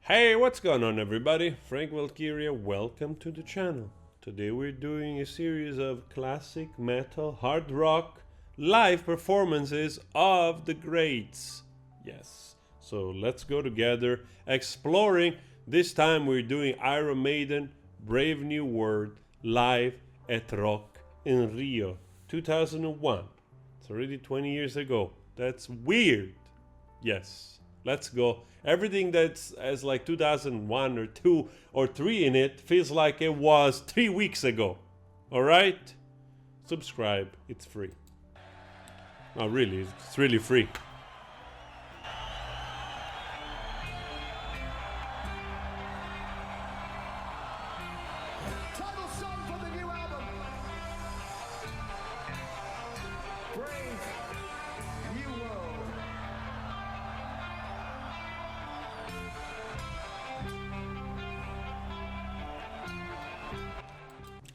Hey, what's going on everybody? Frank Valkyria, welcome to the channel. Today we're doing a series of classic metal, hard rock, live performances of the greats. Yes, so let's go together exploring. This time we're doing Iron Maiden, Brave New World, live at Rock in Rio, 2001. It's already 20 years ago. That's weird. Yes, let's go. Everything that's as like 2001 or 2 or 3 in it feels like it was 3 weeks ago. All right? Subscribe. It's free. No, really, it's really free. Title song for the new album. Brave New World.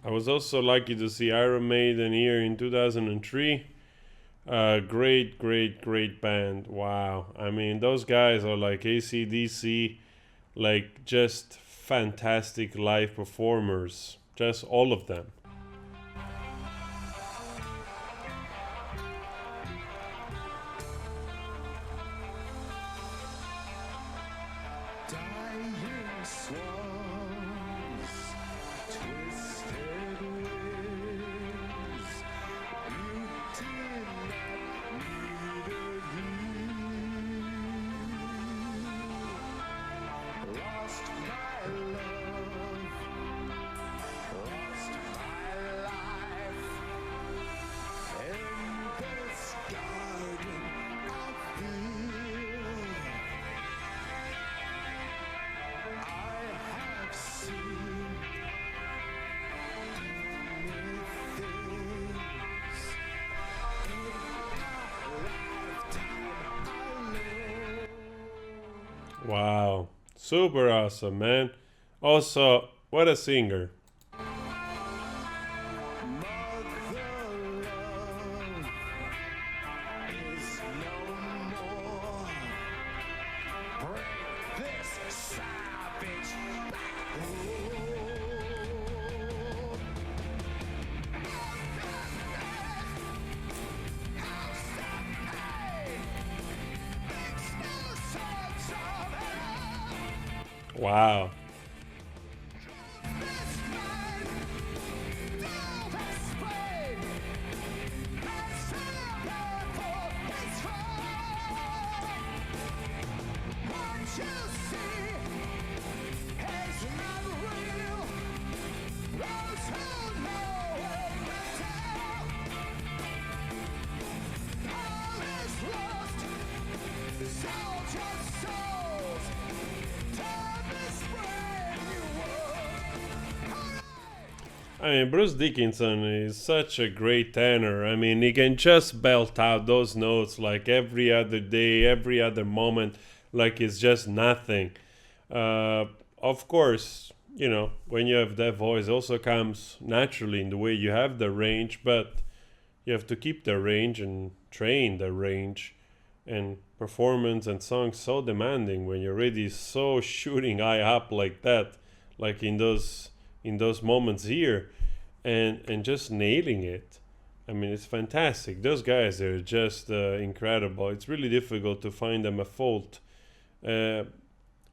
I was also lucky to see Iron Maiden here in 2003. Great band. Wow. I mean, those guys are like AC/DC, like just fantastic live performers. Just all of them. Dying swans, twisted ways. You did not need a heal. Lost my love, lost my life. In this garden of fear, I have seen many things in a lifetime alone. Wow. Super awesome, man. Also, what a singer. Mother love is no more. Break this savage Wow. I mean, Bruce Dickinson is such a great tenor. I mean, he can just belt out those notes like every other day, every other moment, like it's just nothing. Of course, you know, when you have that voice, also comes naturally in the way you have the range, but you have to keep the range and train the range. And performance and songs so demanding when you're already so shooting high up like that, like in those moments here, and just nailing it. I mean, it's fantastic. Those guys are just incredible. It's really difficult to find them a fault.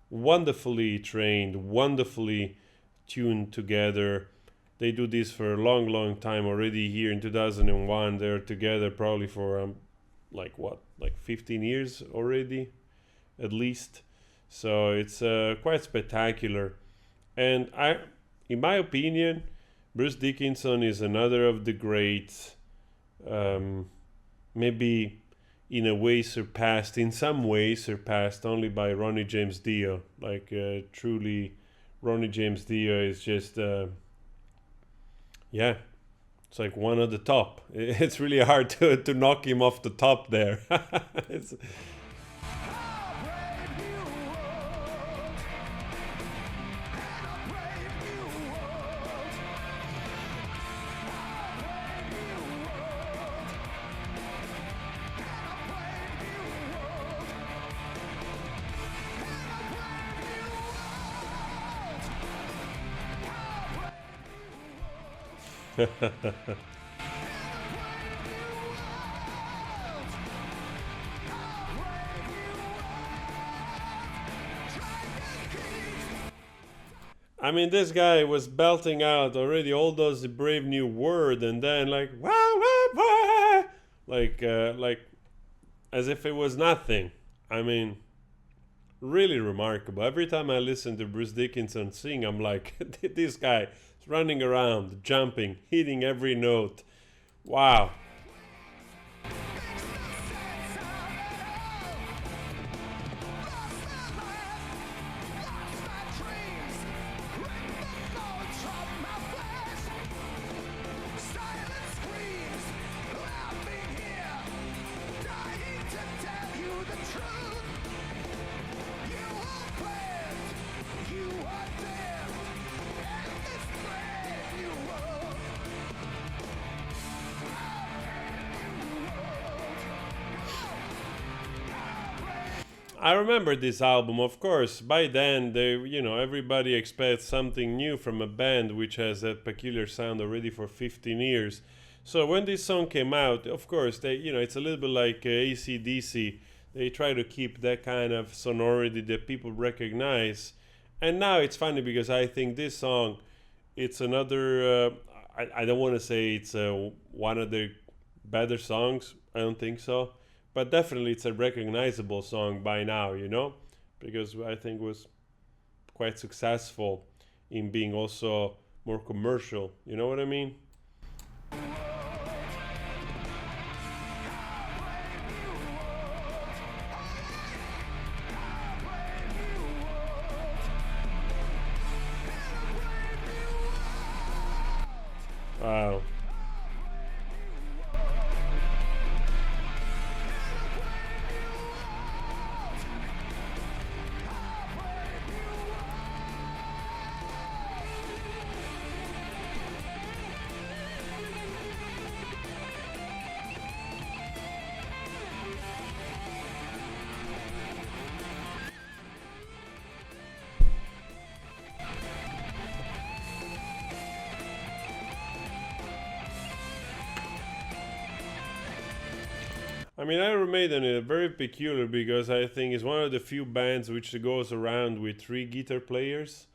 Wonderfully trained, wonderfully tuned together. They do this for a long time already. Here in 2001, they're together probably for like 15 years already, at least. So it's quite spectacular. And in my opinion, Bruce Dickinson is another of the greats. Maybe in a way surpassed, in some ways surpassed only by Ronnie James Dio. Like truly, Ronnie James Dio is just, yeah, it's like one at the top. It's really hard to knock him off the top there. It's, I mean, this guy was belting out already all those brave new word, and then like wah, wah, wah, like as if it was nothing. I mean, really remarkable. Every time I listen to Bruce Dickinson sing, I'm like, this guy is running around, jumping, hitting every note. Wow. I remember this album, of course. By then, everybody expects something new from a band which has that peculiar sound already for 15 years. So when this song came out, of course, it's a little bit like AC/DC. They try to keep that kind of sonority that people recognize. And now it's funny because I think this song, it's another. I don't want to say it's one of the better songs. I don't think so, but definitely it's a recognizable song by now, because I think it was quite successful in being also more commercial. You know what I mean? Wow. I mean, Iron Maiden is very peculiar because I think it's one of the few bands which goes around with three guitar players,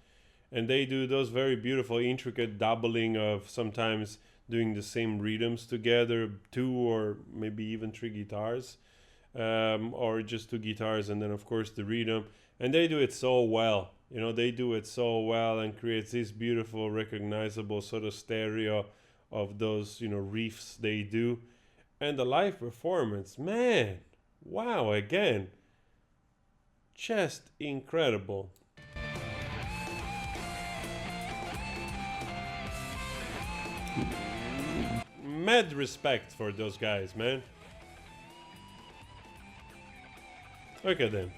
and they do those very beautiful, intricate doubling of sometimes doing the same rhythms together, two or maybe even three guitars, or just two guitars, and then of course the rhythm, and they do it so well. They do it so well and creates this beautiful, recognizable sort of stereo of those riffs they do. And the live performance, man, wow, again, just incredible. Mad respect for those guys, man. Look at them.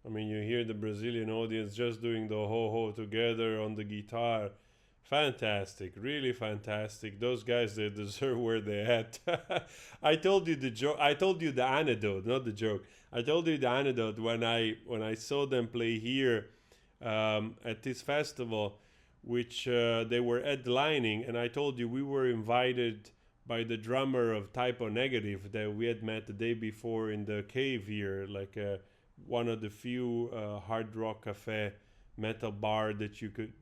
I mean, you hear the Brazilian audience just doing the ho-ho together on the guitar. Fantastic, really fantastic. Those guys, they deserve where they're at. I told you the joke. I told you the anecdote, not the joke. I told you the anecdote when I saw them play here at this festival, which they were headlining, and I told you we were invited by the drummer of Typo Negative that we had met the day before in the cave here, like one of the few hard rock cafe metal bar that you could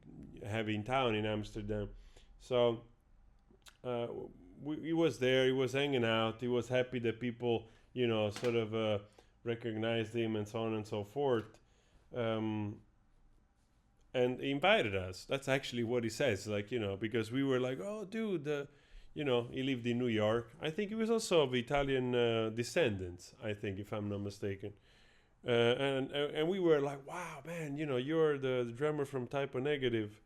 have in town in Amsterdam. So he was there, he was hanging out, he was happy that people sort of recognized him and so on and so forth, and he invited us. That's actually what he says, because we were like, oh dude, he lived in New York. I think he was also of Italian descendants, I think, if I'm not mistaken. And we were like, wow, man, you're the drummer from Typo Negative.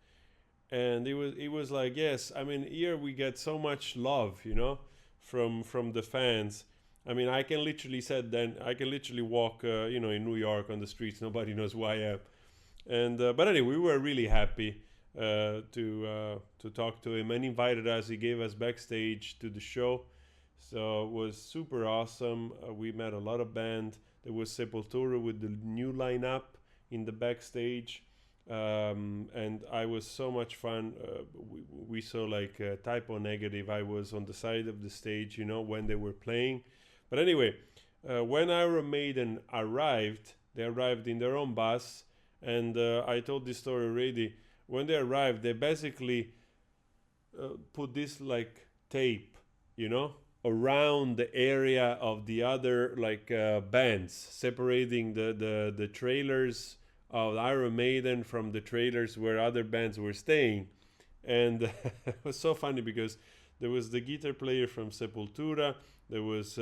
And it was like, yes, I mean, here we get so much love, from the fans. I mean, I can literally said then I can literally walk, you know, in New York on the streets. Nobody knows who I am. And but anyway, we were really happy to talk to him and invited us. He gave us backstage to the show, so it was super awesome. We met a lot of band. There was Sepultura with the new lineup in the backstage, and I was so much fun. We saw like Typo Negative. I was on the side of the stage, you know, when they were playing. But anyway, when Iron Maiden arrived, they arrived in their own bus, and I told this story already. When they arrived, they basically put this like tape, you know, around the area of the other like bands, separating the trailers of Iron Maiden from the trailers where other bands were staying. And it was so funny because there was the guitar player from Sepultura. There was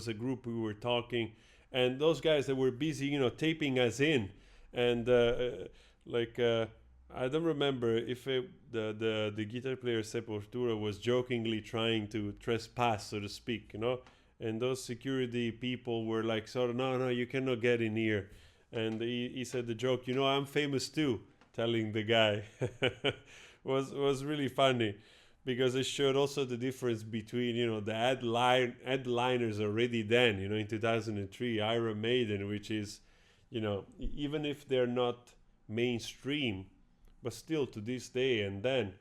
a group we were talking, and those guys that were busy, you know, taping us in, and like I don't remember if the guitar player Sepultura was jokingly trying to trespass, so to speak, you know, and those security people were like, sort of, no, you cannot get in here, and he said the joke, you know, I'm famous too, telling the guy. Was really funny, because it showed also the difference between, you know, the headliners already then, you know, in 2003, Iron Maiden, which is, you know, even if they're not mainstream, but still to this day, and then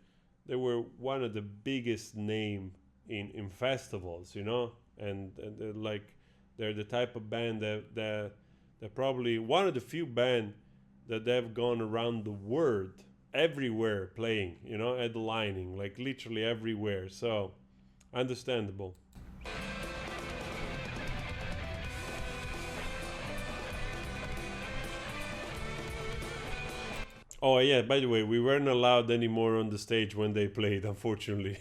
they were one of the biggest name in festivals, you know, and they're like, they're the type of band that they're probably one of the few band that they've gone around the world, everywhere playing, you know, headlining, like literally everywhere. So understandable. Oh yeah, by the way, we weren't allowed anymore on the stage when they played, unfortunately.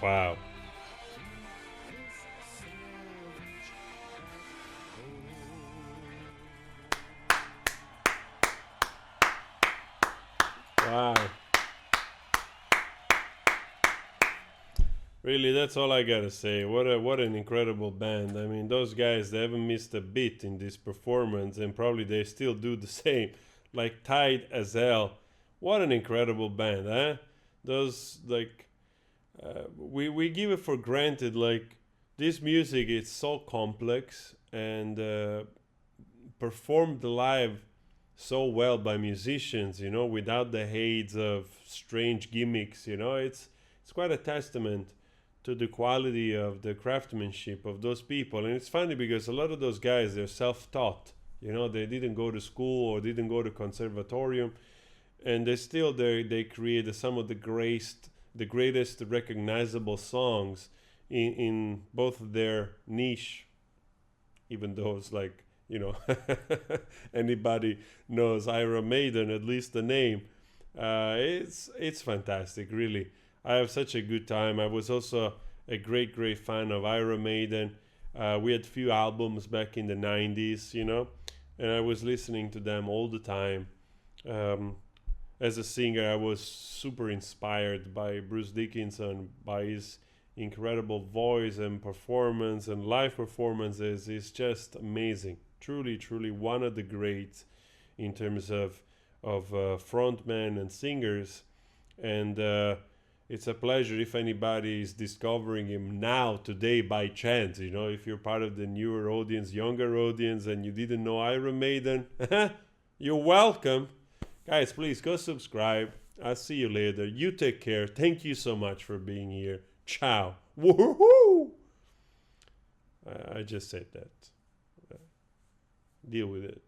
Wow. Wow. Really, that's all I gotta say. What an incredible band. I mean, those guys, they haven't missed a beat in this performance, and probably they still do the same. Like tight as hell. What an incredible band, huh? Those like we give it for granted. Like this music is so complex and performed live so well by musicians, you know, without the haze of strange gimmicks, you know. It's quite a testament to the quality of the craftsmanship of those people. And it's funny because a lot of those guys, they're self-taught, you know, they didn't go to school or didn't go to conservatorium, and they created some of the greatest recognizable songs in both their niche, even though it's like, you know, anybody knows Iron Maiden, at least the name. It's fantastic, really. I have such a good time. I was also a great fan of Iron Maiden. We had few albums back in the 90s, you know, and I was listening to them all the time. As a singer, I was super inspired by Bruce Dickinson, by his incredible voice and performance and live performances. It's just amazing. Truly one of the greats in terms of frontmen and singers. And it's a pleasure if anybody is discovering him now, today, by chance. You know, if you're part of the newer audience, younger audience, and you didn't know Iron Maiden, you're welcome. Guys, please go subscribe. I'll see you later. You take care. Thank you so much for being here. Ciao. Woohoo! I just said that. Deal with it.